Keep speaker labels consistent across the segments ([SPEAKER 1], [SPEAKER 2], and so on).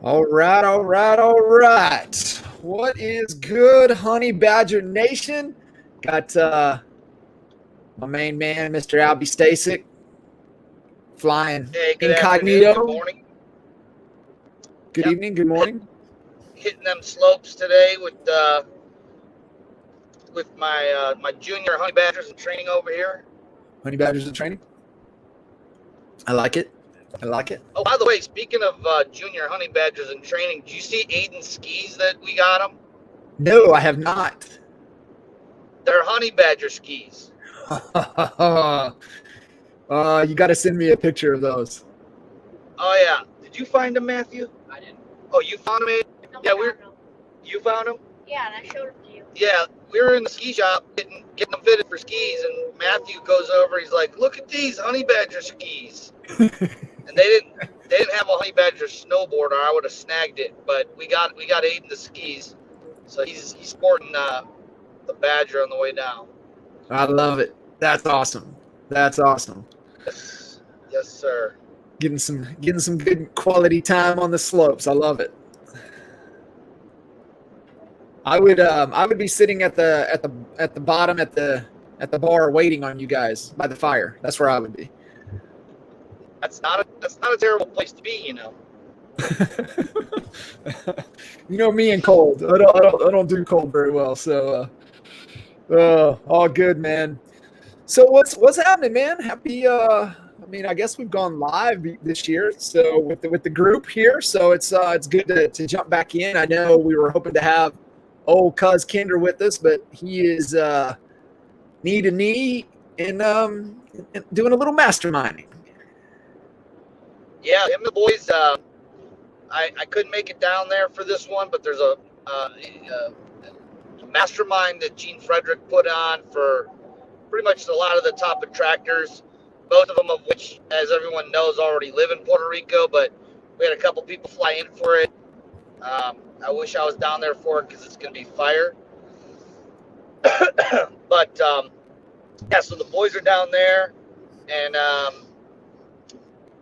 [SPEAKER 1] All right, all right, all right. What is good, Honey Badger Nation? Got my main man, Mr. Albie Stasek, flying
[SPEAKER 2] Hey, good afternoon, good
[SPEAKER 1] incognito.
[SPEAKER 2] morning.
[SPEAKER 1] Good
[SPEAKER 2] Yep,
[SPEAKER 1] evening, good morning.
[SPEAKER 2] hitting them slopes today with my junior honey badgers in training over here.
[SPEAKER 1] Honey Badgers in training. I like it. I like it.
[SPEAKER 2] Oh, by the way, speaking of junior honey badgers in training, do you see Aiden's skis that we got him?
[SPEAKER 1] No, I have not.
[SPEAKER 2] They're honey badger skis.
[SPEAKER 1] You got to send me a picture of those.
[SPEAKER 2] Oh yeah, did you find them, Matthew?
[SPEAKER 3] I didn't.
[SPEAKER 2] Oh, you found them, Aiden?
[SPEAKER 3] No,
[SPEAKER 2] Yeah,
[SPEAKER 3] found them.
[SPEAKER 2] you found them.
[SPEAKER 3] Yeah, and I showed them to you.
[SPEAKER 2] Yeah, we were in the ski shop getting them fitted for skis, and Matthew goes over. He's like, "Look at these honey badger skis." And they didn't have a honey badger snowboarder. I would have snagged it, but we got Aiden the skis, so he's sporting the badger on the way down.
[SPEAKER 1] I love it. That's awesome. That's awesome.
[SPEAKER 2] Yes, sir.
[SPEAKER 1] Getting some good quality time on the slopes. I love it. I would be sitting at the bottom at the bar waiting on you guys by the fire. That's where I would be.
[SPEAKER 2] That's not a terrible place to be, you know.
[SPEAKER 1] You know me and cold. I don't do cold very well. So all good, man. So what's happening, man? Happy I guess we've gone live this year, so with the group here. So it's good to jump back in. I know we were hoping to have old cuz Kinder with us, but he is knee to knee and doing a little masterminding.
[SPEAKER 2] Yeah, him and the boys. I couldn't make it down there for this one, but there's a mastermind that Gene Frederick put on for pretty much a lot of the top attractors, both of them of which, as everyone knows, already live in Puerto Rico, but we had a couple people fly in for it. I wish I was down there for it because it's going to be fire. But, yeah, so the boys are down there, and,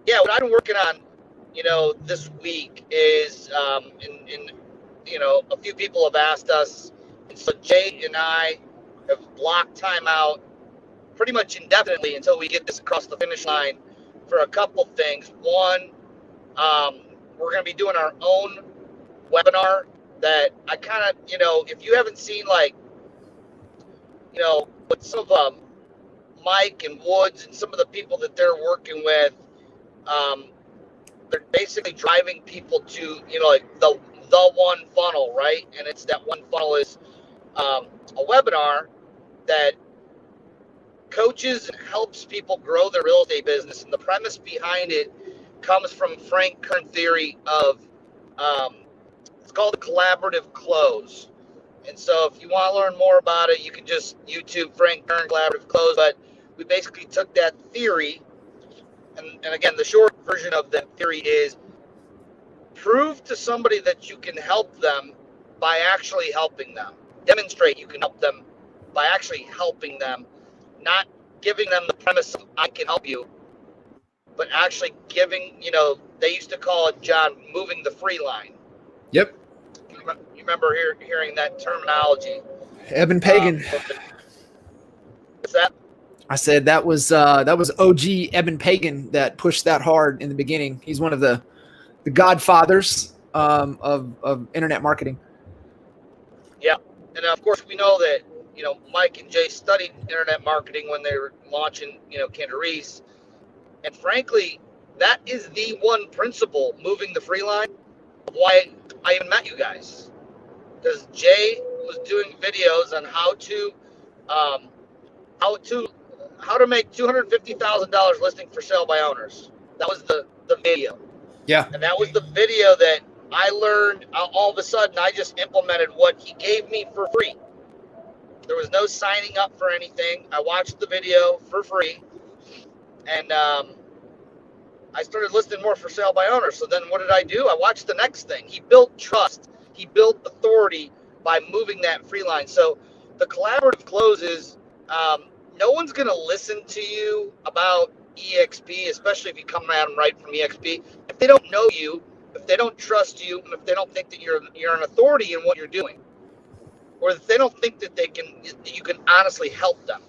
[SPEAKER 2] yeah, what I've been working on, this week is, a few people have asked us, and so Jay and I have blocked time out pretty much indefinitely until we get this across the finish line for a couple things. One, we're going to be doing our own webinar that I kind of, if you haven't seen, what some of Mike and Woods and some of the people that they're working with, they're basically driving people to, the one funnel, right? And it's that one funnel is a webinar that coaches and helps people grow their real estate business. And the premise behind it comes from Frank Kern theory of, it's called the collaborative close. And so if you want to learn more about it, you can just YouTube Frank Kern collaborative close. But we basically took that theory, and again, the short version of that theory is prove to somebody that you can help them by actually helping them. Demonstrate you can help them by actually helping them, not giving them the premise of I can help you, but actually giving, they used to call it, John, moving the free line.
[SPEAKER 1] Yep.
[SPEAKER 2] You remember hearing that terminology?
[SPEAKER 1] Eben Pagan.
[SPEAKER 2] What's that?
[SPEAKER 1] I said that was OG Eben Pagan that pushed that hard in the beginning. He's one of the godfathers of internet marketing.
[SPEAKER 2] Yeah, and of course we know that Mike and Jay studied internet marketing when they were launching Candarise, and frankly, that is the one principle moving the free line of why I even met you guys, because Jay was doing videos on how to make $250,000 listing for sale by owners. That was the video.
[SPEAKER 1] Yeah.
[SPEAKER 2] And that was the video that I learned. All of a sudden, I just implemented what he gave me for free. There was no signing up for anything. I watched the video for free, and I started listing more for sale by owners. So then what did I do? I watched the next thing. He built trust. He built authority by moving that free line. So the collaborative close is no one's going to listen to you about EXP, especially if you come around right from EXP, if they don't know you if they don't trust you, and if they don't think that you're an authority in what you're doing, or if they don't think that you can honestly help them.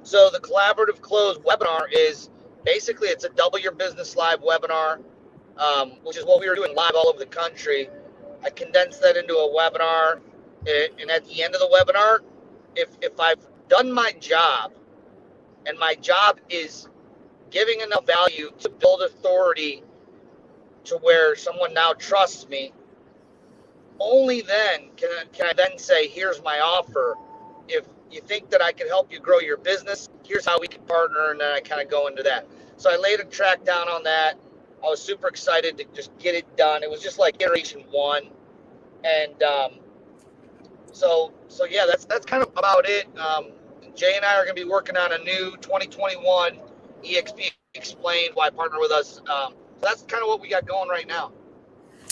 [SPEAKER 2] So the collaborative close webinar is basically, it's a double your business live webinar, which is what we were doing live all over the country. I condensed that into a webinar, and at the end of the webinar, if I've done my job, and my job is giving enough value to build authority to where someone now trusts me, only then can I then say, here's my offer. If you think that I can help you grow your business, here's how we can partner, and then I kind of go into that. So I laid a track down on that. I was super excited to just get it done. It was just like iteration 1. And so yeah, that's kind of about it. Jay and I are going to be working on a new 2021 EXP Explained, why partner with us. That's kind of what we got going right now.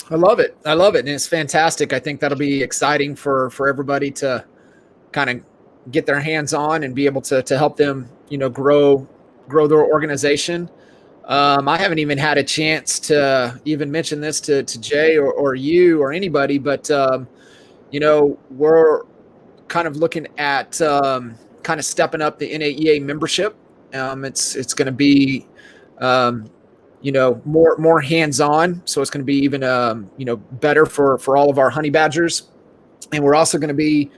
[SPEAKER 1] I love it. And it's fantastic. I think that'll be exciting for everybody to kind of get their hands on and be able to help them, grow their organization. I haven't even had a chance to even mention this to Jay or you or anybody, but, we're kind of looking at kind of stepping up the NAEA membership. It's going to be, more hands-on. So it's going to be even, better for all of our honey badgers. And we're also going to be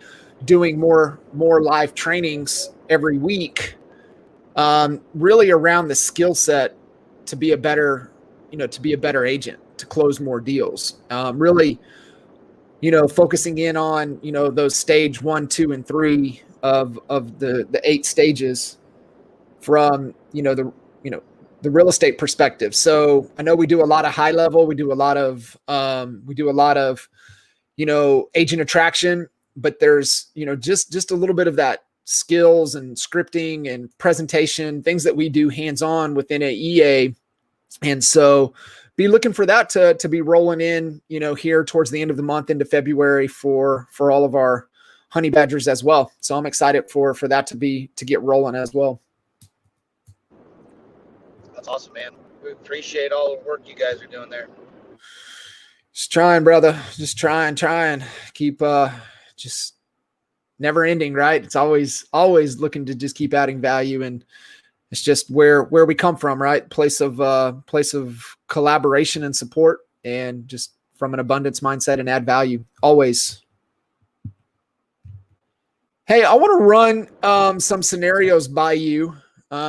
[SPEAKER 1] doing more live trainings every week, really around the skill set to be a better agent, to close more deals. Really, focusing in on, those stage 1, 2, and 3 of the 8 stages from, the real estate perspective. So I know we do a lot of high level, we do a lot of agent attraction, but there's, just a little bit of that skills and scripting and presentation, things that we do hands-on within AEA. And so be looking for that to be rolling in, here towards the end of the month into February for all of our honey badgers as well. So I'm excited for that to get rolling as well.
[SPEAKER 2] That's awesome, man. We appreciate all the work you guys are doing there.
[SPEAKER 1] Just trying, brother. Just trying. Keep just never ending, right? It's always looking to just keep adding value, and it's just where we come from, right? Place of collaboration and support, and just from an abundance mindset and add value always. Hey, I want to run some scenarios by you.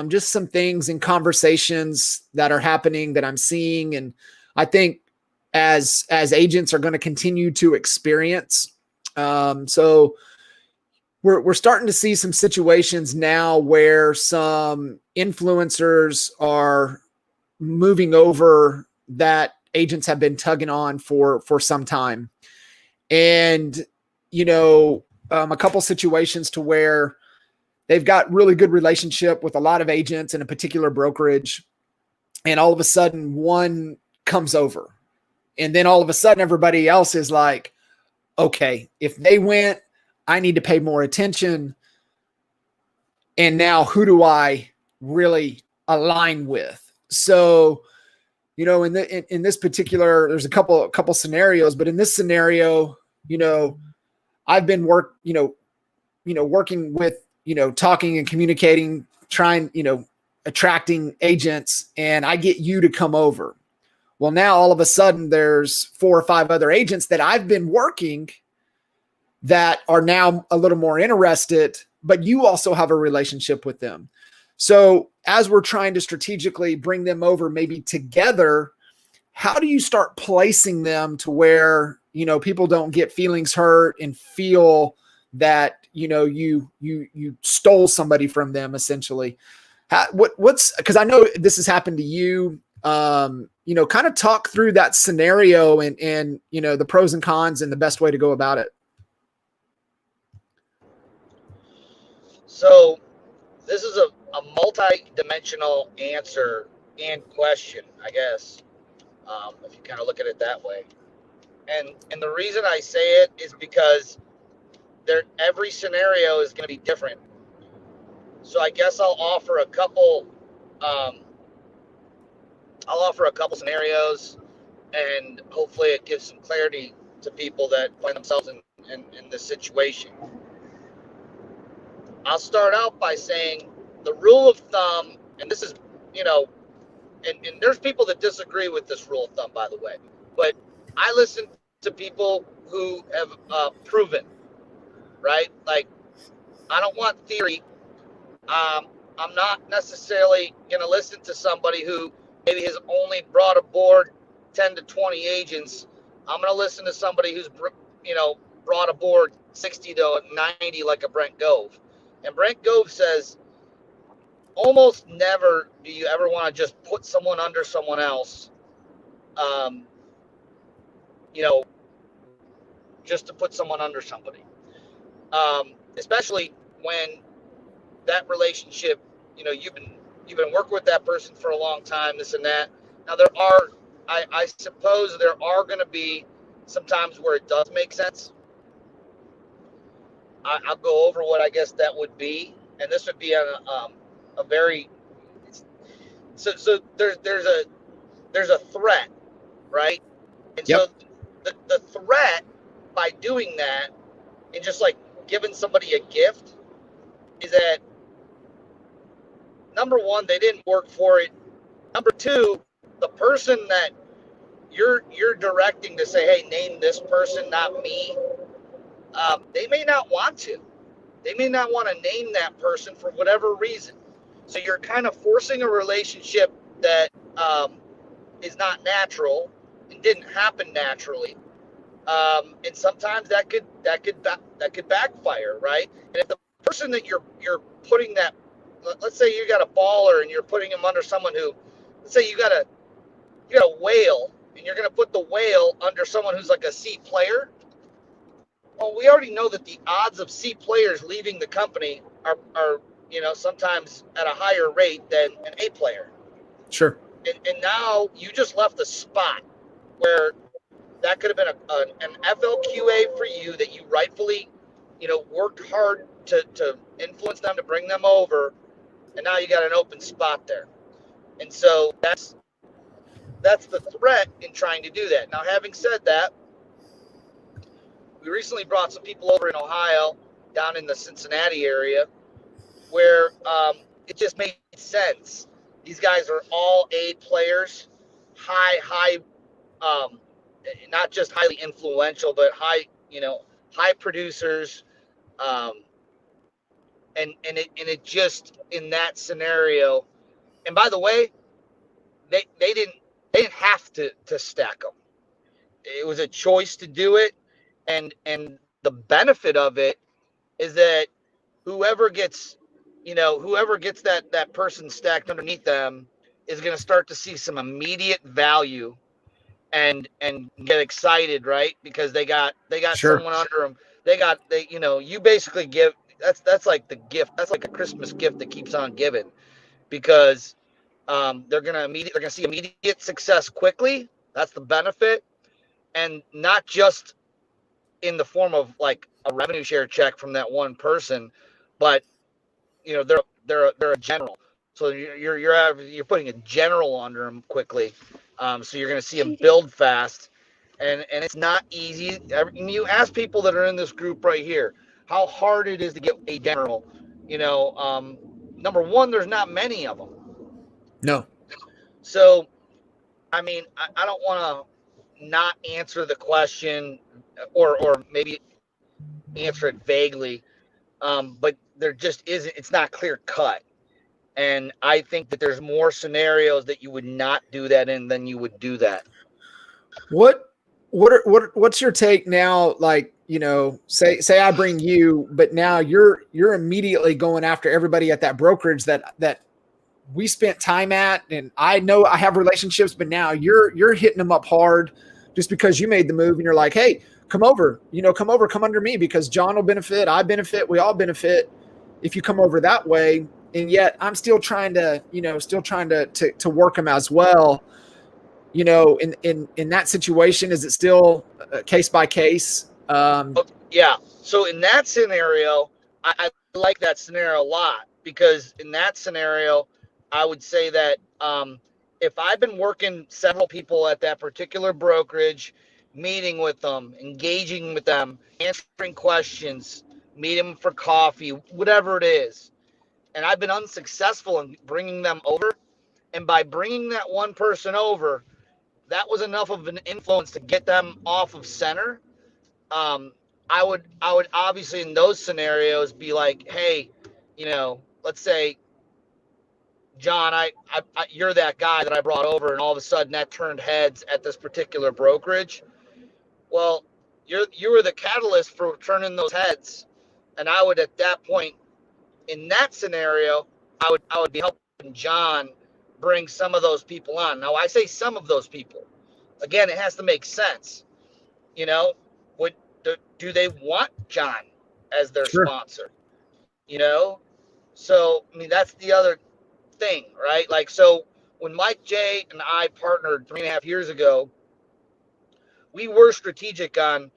[SPEAKER 1] Just some things and conversations that are happening that I'm seeing. And I think as agents are going to continue to experience. So we're starting to see some situations now where some influencers are moving over that agents have been tugging on for some time. And, a couple situations to where they've got really good relationship with a lot of agents in a particular brokerage. And all of a sudden one comes over, and then all of a sudden everybody else is like, okay, if they went, I need to pay more attention. And now who do I really align with? So, in this particular, there's a couple scenarios, but in this scenario, I've been working with, talking and communicating, trying, attracting agents, and I get you to come over. Well, now all of a sudden there's 4 or 5 other agents that I've been working that are now a little more interested, but you also have a relationship with them. So as we're trying to strategically bring them over, maybe together, how do you start placing them to where, people don't get feelings hurt and feel that, you stole somebody from them essentially? What's, because I know this has happened to you, kind of talk through that scenario and, the pros and cons and the best way to go about it.
[SPEAKER 2] So this is a multi-dimensional answer and question, I guess, if you kind of look at it that way. And the reason I say it is because every scenario is going to be different. So I guess I'll offer a couple scenarios, and hopefully it gives some clarity to people that find themselves in this situation. I'll start out by saying the rule of thumb, and this is, you know, and there's people that disagree with this rule of thumb, by the way, but I listen to people who have proven, right? Like, I don't want theory. I'm not necessarily going to listen to somebody who maybe has only brought aboard 10 to 20 agents. I'm going to listen to somebody who's, you know, brought aboard 60 to 90 like a Brent Gove. And Brent Gove says, almost never do you ever want to just put someone under someone else, you know, just to put someone under somebody, especially when that relationship, you know, you've been working with that person for a long time, this and that. Now there are, I suppose there are going to be some times where it does make sense. I'll go over what I guess that would be, and this would be a very, so there's a threat, right? And
[SPEAKER 1] Yep.
[SPEAKER 2] so the threat by doing that and just like giving somebody a gift is that, number one, they didn't work for it. Number two, the person that you're directing to say, hey, name this person, not me, they may not want to. They may not want to name that person for whatever reason. So you're kind of forcing a relationship that is not natural and didn't happen naturally. And sometimes that could backfire, right? And if the person that you're putting that, let's say you got a baller and you're putting him under someone who, let's say you got a whale and you're going to put the whale under someone who's like a C player. Well, we already know that the odds of C players leaving the company are you know, sometimes at a higher rate than an A player.
[SPEAKER 1] Sure.
[SPEAKER 2] And now you just left a spot where that could have been an FLQA for you that you rightfully, you know, worked hard to influence them to bring them over, and now you got an open spot there. And so that's the threat in trying to do that. Now, having said that, we recently brought some people over in Ohio, down in the Cincinnati area, where it just made sense. These guys are all A players, high, not just highly influential, but high producers, and it just, in that scenario. And by the way, they didn't have to stack them. It was a choice to do it, and the benefit of it is that whoever gets that person stacked underneath them is going to start to see some immediate value and get excited, right? Because they got
[SPEAKER 1] Sure.
[SPEAKER 2] someone under them. You basically give, that's like the gift. That's like a Christmas gift that keeps on giving, because they're gonna see immediate success quickly. That's the benefit, and not just in the form of like a revenue share check from that one person, but you know, they're a general. So you're putting a general under them quickly. So you're going to see them build fast, and it's not easy. You ask people that are in this group right here how hard it is to get a general. You know, number one, there's not many of them.
[SPEAKER 1] No.
[SPEAKER 2] So, I mean, I don't want to not answer the question, or maybe answer it vaguely, but there just isn't. It's not clear cut. And I think that there's more scenarios that you would not do that in than you would do that.
[SPEAKER 1] What's your take now? Like, you know, say I bring you, but now you're immediately going after everybody at that brokerage that we spent time at, and I know I have relationships, but now you're hitting them up hard just because you made the move, and you're like, hey, come over, come under me, because John will benefit, I benefit, we all benefit if you come over that way. And yet I'm still trying to work them as well. You know, in that situation, is it still case by case?
[SPEAKER 2] Yeah. So in that scenario, I like that scenario a lot, because in that scenario, I would say that if I've been working several people at that particular brokerage, meeting with them, engaging with them, answering questions, meeting them for coffee, whatever it is, and I've been unsuccessful in bringing them over, and by bringing that one person over, that was enough of an influence to get them off of center. I would obviously in those scenarios be like, hey, let's say, John, you're that guy that I brought over, and all of a sudden that turned heads at this particular brokerage. Well, you were the catalyst for turning those heads, and I would at that point in that scenario, I would be helping John bring some of those people on. Now I say some of those people. Again, it has to make sense. Would do they want John as their
[SPEAKER 1] Sure.
[SPEAKER 2] sponsor? So I mean that's the other thing, right? Like, so when Mike J and I partnered 3.5 years ago, we were strategic on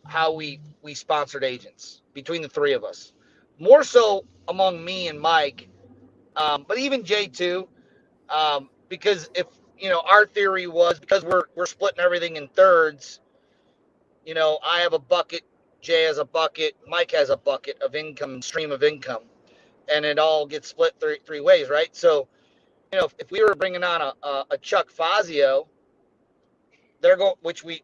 [SPEAKER 2] how we sponsored agents between the three of us, more so among me and Mike, but even Jay too, because if our theory was, because we're splitting everything in thirds, I have a bucket, Jay has a bucket, Mike has a bucket of income, stream of income, and it all gets split three ways, right? So if we were bringing on a Chuck Fazio, they're going, which we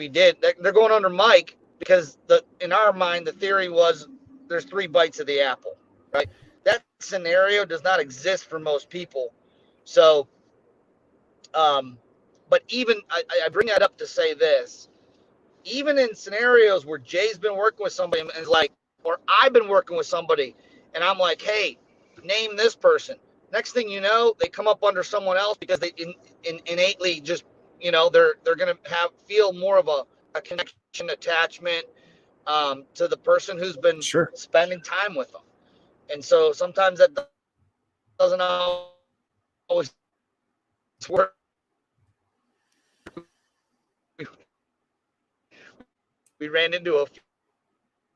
[SPEAKER 2] did, they're going under Mike, because in our mind the theory was there's 3 bites of the apple, right? That scenario does not exist for most people. So but even I bring that up to say this: even in scenarios where Jay's been working with somebody and is like, or I've been working with somebody and I'm like, hey, name this person. Next thing you know, they come up under someone else because they innately just, they're going to feel more of a connection, attachment to the person who's been
[SPEAKER 1] Sure.
[SPEAKER 2] spending time with them. And so sometimes that doesn't always work. We ran into a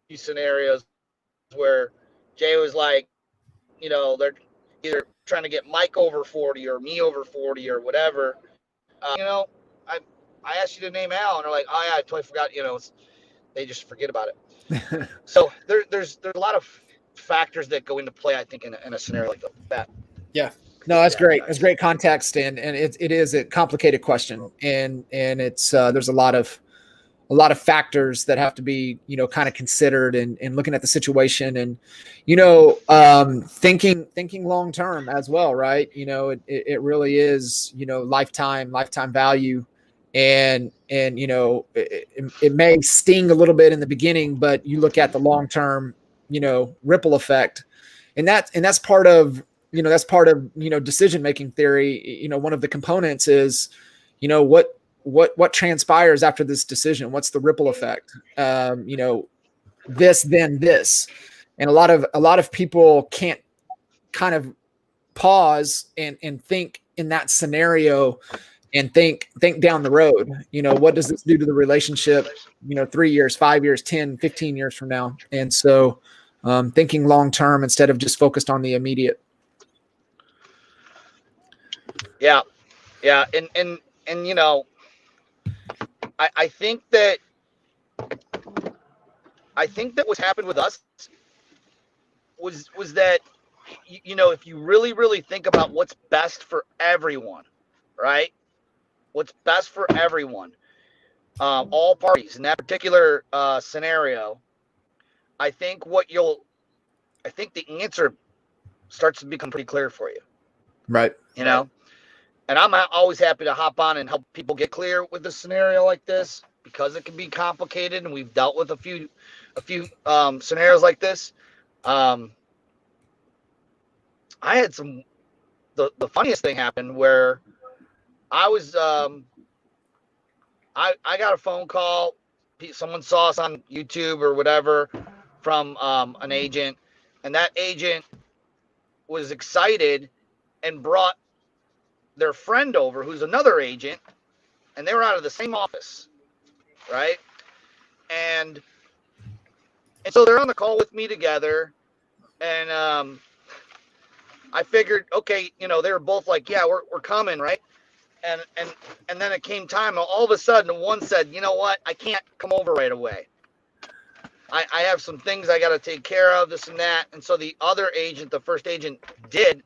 [SPEAKER 2] few scenarios where Jay was like, they're either trying to get Mike over 40 or me over 40 or whatever. I asked you to name Al, and they're like, oh yeah, I totally forgot. They just forget about it. So there's a lot of factors that go into play, I think, in a scenario like that.
[SPEAKER 1] Yeah. No, that's great. That's great context, and it is a complicated question, and it's there's a lot of factors that have to be kind of considered, and looking at the situation, and thinking long term as well, right? It really is lifetime value, and it may sting a little bit in the beginning, but you look at the long term ripple effect, and that's part of decision making theory. One of the components is what transpires after this decision. What's the ripple effect? This, then this. And a lot of people can't kind of pause and think in that scenario and think down the road. What does this do to the relationship 3 years, 5 years, 10, 15 years from now? And so thinking long term instead of just focused on the immediate.
[SPEAKER 2] Yeah. And I think that what's happened with us was that if you really think about what's best for everyone, right? What's best for everyone, all parties in that particular scenario, I think the answer starts to become pretty clear for you.
[SPEAKER 1] Right.
[SPEAKER 2] And I'm always happy to hop on and help people get clear with a scenario like this, because it can be complicated, and we've dealt with a few scenarios like this. I had the funniest thing happened where I was I got a phone call. Someone saw us on YouTube or whatever from an agent, and that agent was excited and brought their friend over, who's another agent, and they were out of the same office, right? And so they're on the call with me together, and I figured, okay, they were both like, yeah, we're coming, right? And then it came time, and all of a sudden one said, you know what, I can't come over right away. I have some things I got to take care of, this and that. And so the other agent, the first agent, did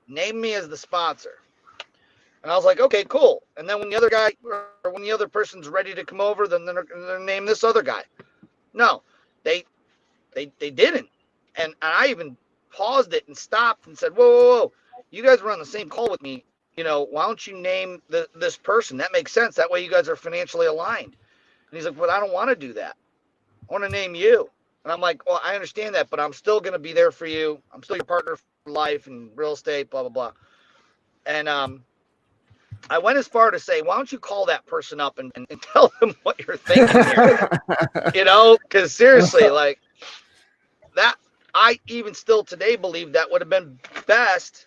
[SPEAKER 2] name me as the sponsor. And I was like, okay, cool. And then when the other guy, or when the other person's ready to come over, then they're going to name this other guy. No, they didn't. And I even paused it and stopped and said, whoa, you guys were on the same call with me. Why don't you name this person? That makes sense. That way you guys are financially aligned. And he's like, but I don't want to do that. I want to name you. And I'm like, well, I understand that, but I'm still going to be there for you. I'm still your partner for life and real estate, blah, blah, blah. And I went as far to say, why don't you call that person up and tell them what you're thinking here? Because seriously, like that, I even still today believe that would have been best.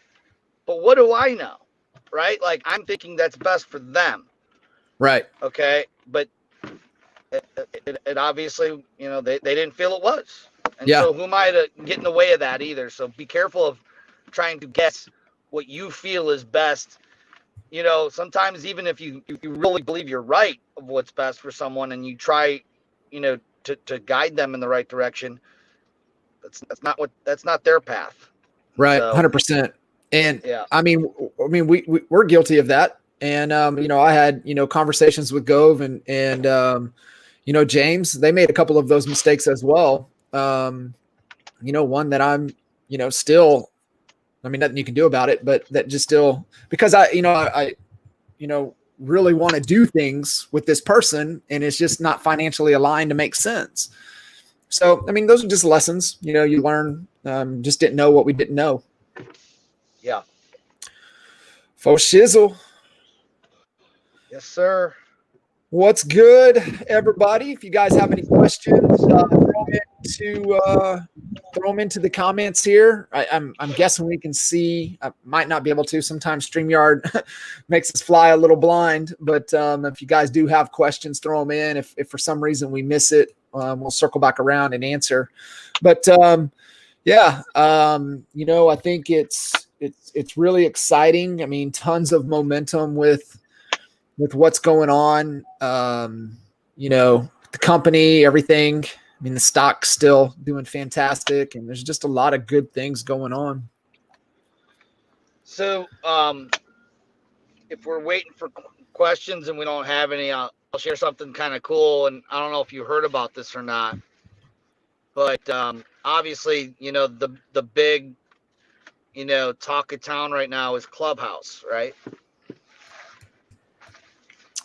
[SPEAKER 2] But what do I know? Right? Like, I'm thinking that's best for them.
[SPEAKER 1] Right.
[SPEAKER 2] Okay. But it obviously, they didn't feel it was. And so who am I to get in the way of that either? So be careful of trying to guess what you feel is best. Sometimes even if you really believe you're right of what's best for someone and you try, to guide them in the right direction, that's not their path.
[SPEAKER 1] Right.
[SPEAKER 2] So,
[SPEAKER 1] 100%. And
[SPEAKER 2] yeah,
[SPEAKER 1] I mean, we're guilty of that. And, I had, conversations with Gove and James. They made a couple of those mistakes as well. One that I'm, still, nothing you can do about it, but that just still, because I really want to do things with this person and it's just not financially aligned to make sense. So, those are just lessons, you learn, just didn't know what we didn't know.
[SPEAKER 2] Yeah.
[SPEAKER 1] For shizzle.
[SPEAKER 2] Yes, sir.
[SPEAKER 1] What's good, everybody? If you guys have any questions, throw them into the comments here. I'm guessing we can see. I might not be able to. Sometimes StreamYard makes us fly a little blind. But if you guys do have questions, throw them in. If for some reason we miss it, we'll circle back around and answer. But I think it's really exciting. Tons of momentum with what's going on, the company, everything. The stock's still doing fantastic, and there's just a lot of good things going on.
[SPEAKER 2] So, if we're waiting for questions and we don't have any, I'll share something kind of cool. And I don't know if you heard about this or not, but obviously, the big, talk of town right now is Clubhouse, right?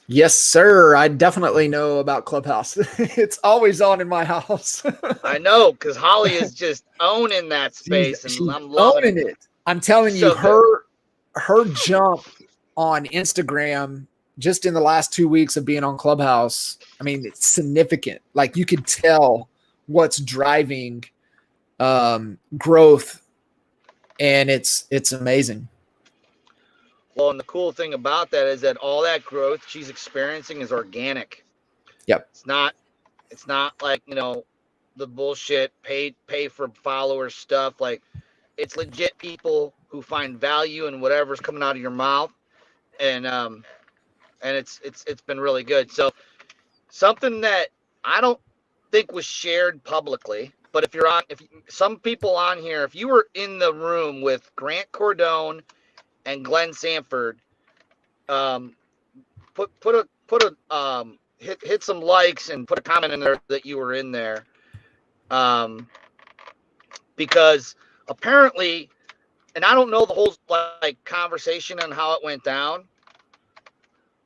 [SPEAKER 1] Yes, sir. I definitely know about Clubhouse. It's always on in my house.
[SPEAKER 2] I know, because Holly is just owning that space, and I'm loving it.
[SPEAKER 1] I'm telling you,
[SPEAKER 2] So
[SPEAKER 1] her jump on Instagram just in the last 2 weeks of being on Clubhouse, it's significant. Like, you could tell what's driving growth, and it's amazing.
[SPEAKER 2] Well, and the cool thing about that is that all that growth she's experiencing is organic.
[SPEAKER 1] Yep.
[SPEAKER 2] It's not like, the bullshit pay for followers stuff. Like, it's legit people who find value in whatever's coming out of your mouth. And it's been really good. So something that I don't think was shared publicly, but if some people on here, if you were in the room with Grant Cardone and Glenn Sanford, hit some likes and put a comment in there that you were in there, because apparently, and I don't know the whole conversation on how it went down,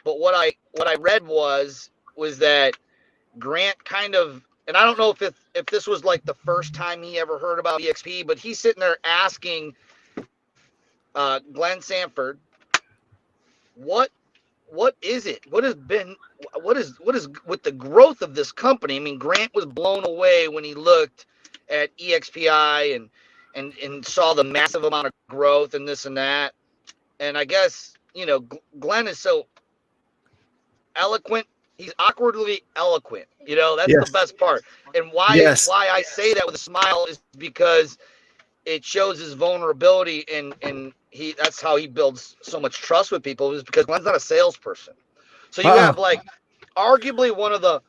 [SPEAKER 2] but what I read was that Grant kind of, and I don't know if this was like the first time he ever heard about EXP, but he's sitting there asking Glenn Sanford, what is it? What is with the growth of this company? Grant was blown away when he looked at EXPI and saw the massive amount of growth and this and that. And I guess, Glenn is so eloquent. He's awkwardly eloquent. That's
[SPEAKER 1] Yes.
[SPEAKER 2] the best part. And why I say that with a smile is because it shows his vulnerability, and that's how he builds so much trust with people, is because Glenn's not a salesperson. So you have like arguably one of the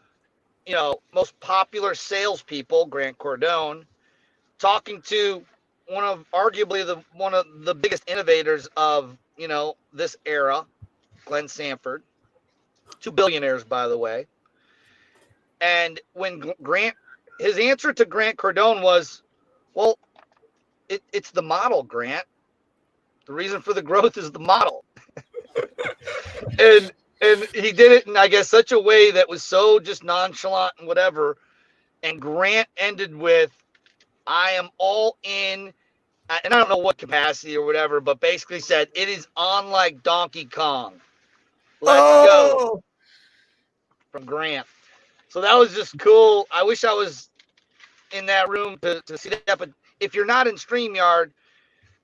[SPEAKER 2] most popular salespeople, Grant Cardone, talking to one of the biggest innovators of this era, Glenn Sanford, 2 billionaires, by the way. And when his answer to Grant Cardone was, well, it's the model, Grant. The reason for the growth is the model. and he did it in, I guess, such a way that was so just nonchalant and whatever. And Grant ended with, I am all in. And I don't know what capacity or whatever, but basically said, it is on like Donkey Kong. Let's go. From Grant. So that was just cool. I wish I was in that room to see that. But if you're not in StreamYard,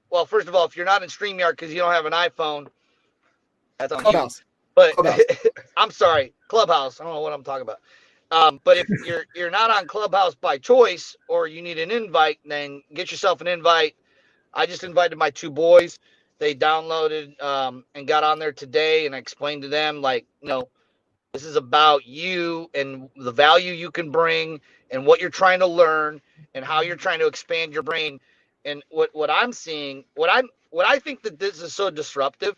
[SPEAKER 2] well, first of all, if you're not in StreamYard because you don't have an iPhone, that's on
[SPEAKER 1] Clubhouse.
[SPEAKER 2] you. But
[SPEAKER 1] Clubhouse.
[SPEAKER 2] I'm sorry, Clubhouse. I don't know what I'm talking about. But if you're not on Clubhouse by choice, or you need an invite, then get yourself an invite. I just invited my 2 boys. They downloaded and got on there today, and I explained to them, like, this is about you and the value you can bring and what you're trying to learn and how you're trying to expand your brain. And what I'm seeing, what I think that this is so disruptive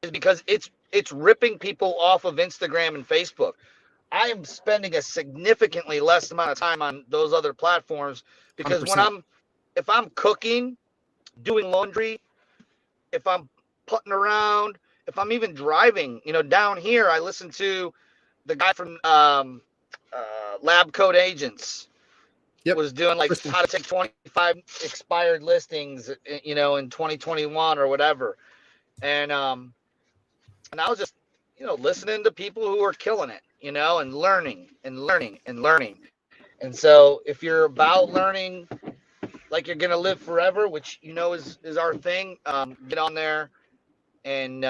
[SPEAKER 2] is because it's ripping people off of Instagram and Facebook. I am spending a significantly less amount of time on those other platforms because
[SPEAKER 1] 100%.
[SPEAKER 2] if I'm cooking, doing laundry, if I'm putting around, if I'm even driving, down here, I listen to the guy from Lab Coat Agents.
[SPEAKER 1] Yep.
[SPEAKER 2] Was doing like how to take 25 expired listings, in 2021 or whatever. And I was just, listening to people who are killing it, and learning and learning and learning. And so if you're about learning like you're going to live forever, which, is our thing, get on there and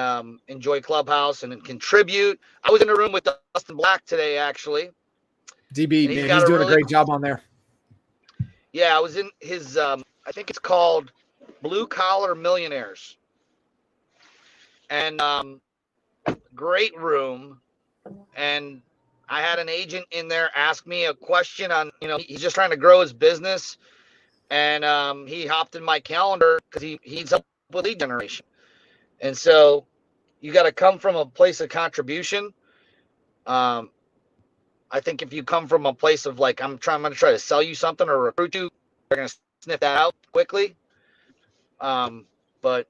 [SPEAKER 2] enjoy Clubhouse and contribute. I was in a room with Dustin Black today, actually.
[SPEAKER 1] DB, man, he's doing a great job on there.
[SPEAKER 2] Yeah, I was in his, I think it's called Blue Collar Millionaires. And great room. And I had an agent in there ask me a question on, he's just trying to grow his business. And he hopped in my calendar because he's up with lead generation. And so you got to come from a place of contribution. I think if you come from a place of like, I'm going to try to sell you something or recruit you, they're going to sniff that out quickly. But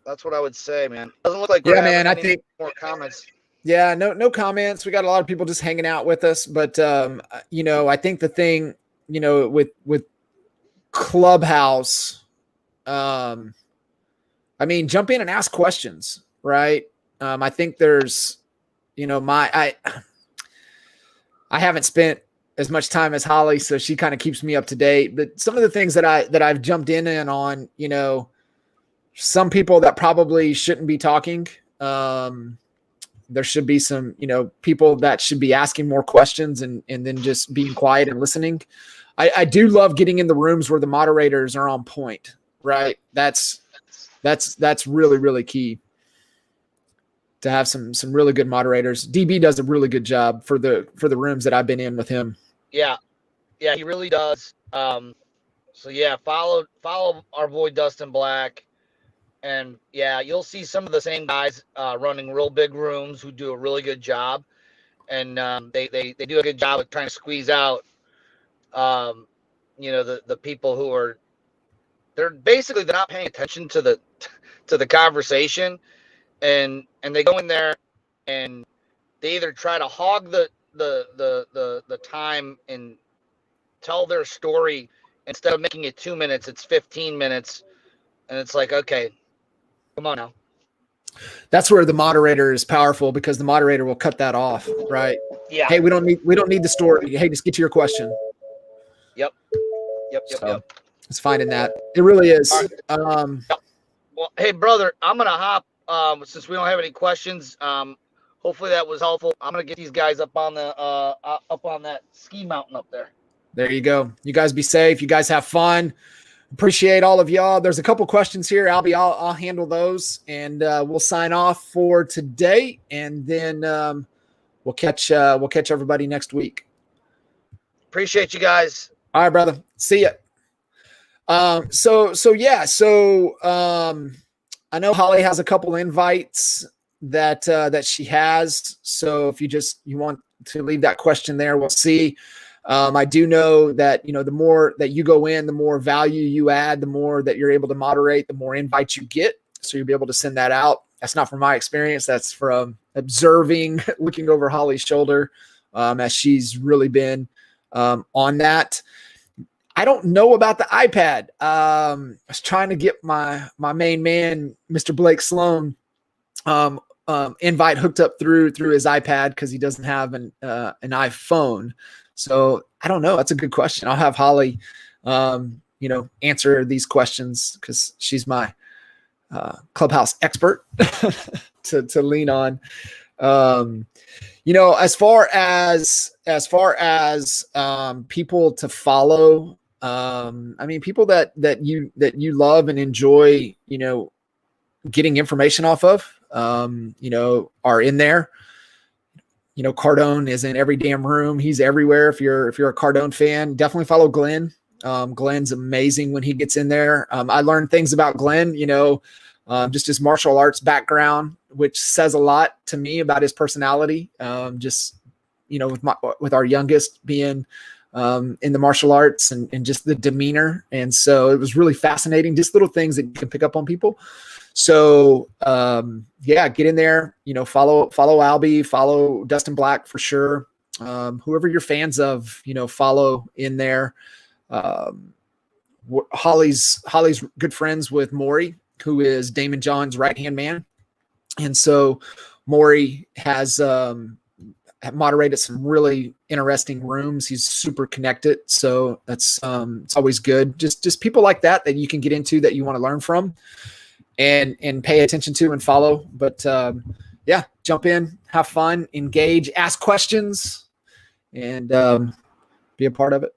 [SPEAKER 2] that's what I would say, man. Doesn't look like we're having any more comments.
[SPEAKER 1] Yeah, no comments. We got a lot of people just hanging out with us, but I think the thing, with Clubhouse, jump in and ask questions, right? I think there's, I haven't spent as much time as Holly, so she kind of keeps me up to date. But some of the things that I've jumped in on, some people that probably shouldn't be talking. There should be some, people that should be asking more questions and then just being quiet and listening. I do love getting in the rooms where the moderators are on point, right? That's really, really key to have some really good moderators. DB does a really good job for the rooms that I've been in with him.
[SPEAKER 2] Yeah, he really does. So yeah, follow our boy Dustin Black. And yeah, you'll see some of the same guys running real big rooms who do a really good job, and they do a good job of trying to squeeze out, the people who are they're not paying attention to the conversation, and they go in there and they either try to hog the time and tell their story. Instead of making it 2 minutes, it's 15 minutes, and it's like, okay. Come on now.
[SPEAKER 1] That's where the moderator is powerful, because the moderator will cut that off, right?
[SPEAKER 2] Yeah.
[SPEAKER 1] Hey, we don't need the story. Hey, just get to your question.
[SPEAKER 2] Yep.
[SPEAKER 1] It's finding that. It really is.
[SPEAKER 2] Right. Well, hey brother, I'm gonna hop. Since we don't have any questions, hopefully that was helpful. I'm gonna get these guys up on the up on that ski mountain up there.
[SPEAKER 1] There you go. You guys be safe. You guys have fun. Appreciate all of y'all. There's a couple questions here. I'll handle those, and we'll sign off for today, and then we'll catch everybody next week.
[SPEAKER 2] Appreciate you guys.
[SPEAKER 1] All right, brother. See ya. So I know Holly has a couple invites that she has. So if you want to leave that question there, we'll see. I do know that, the more that you go in, the more value you add, the more that you're able to moderate, the more invites you get. So you'll be able to send that out. That's not from my experience. That's from observing, looking over Holly's shoulder, as she's really been on that. I don't know about the iPad. I was trying to get my main man, Mr. Blake Sloan, invite hooked up through his iPad because he doesn't have an iPhone. So I don't know. That's a good question. I'll have Holly, answer these questions because she's my Clubhouse expert to lean on. As far as people to follow, people that you love and enjoy, getting information off of, are in there. Cardone is in every damn room. He's everywhere. If you're a Cardone fan, definitely follow Glenn. Glenn's amazing when he gets in there. I learned things about Glenn, just his martial arts background, which says a lot to me about his personality. With our youngest being in the martial arts and just the demeanor. And so it was really fascinating, just little things that you can pick up on people. So, get in there, follow Albie, follow Dustin Black for sure. Whoever you're fans of, follow in there. Holly's good friends with Maury, who is Damon John's right-hand man. And so Maury has moderated some really interesting rooms. He's super connected. So that's it's always good. Just people like that you can get into, that you want to learn from and pay attention to and follow. But jump in, have fun, engage, ask questions, and be a part of it.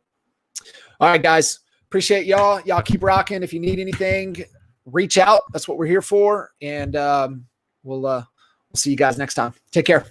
[SPEAKER 1] All right, guys. Appreciate y'all. Y'all keep rocking. If you need anything, reach out. That's what we're here for. And we'll see you guys next time. Take care.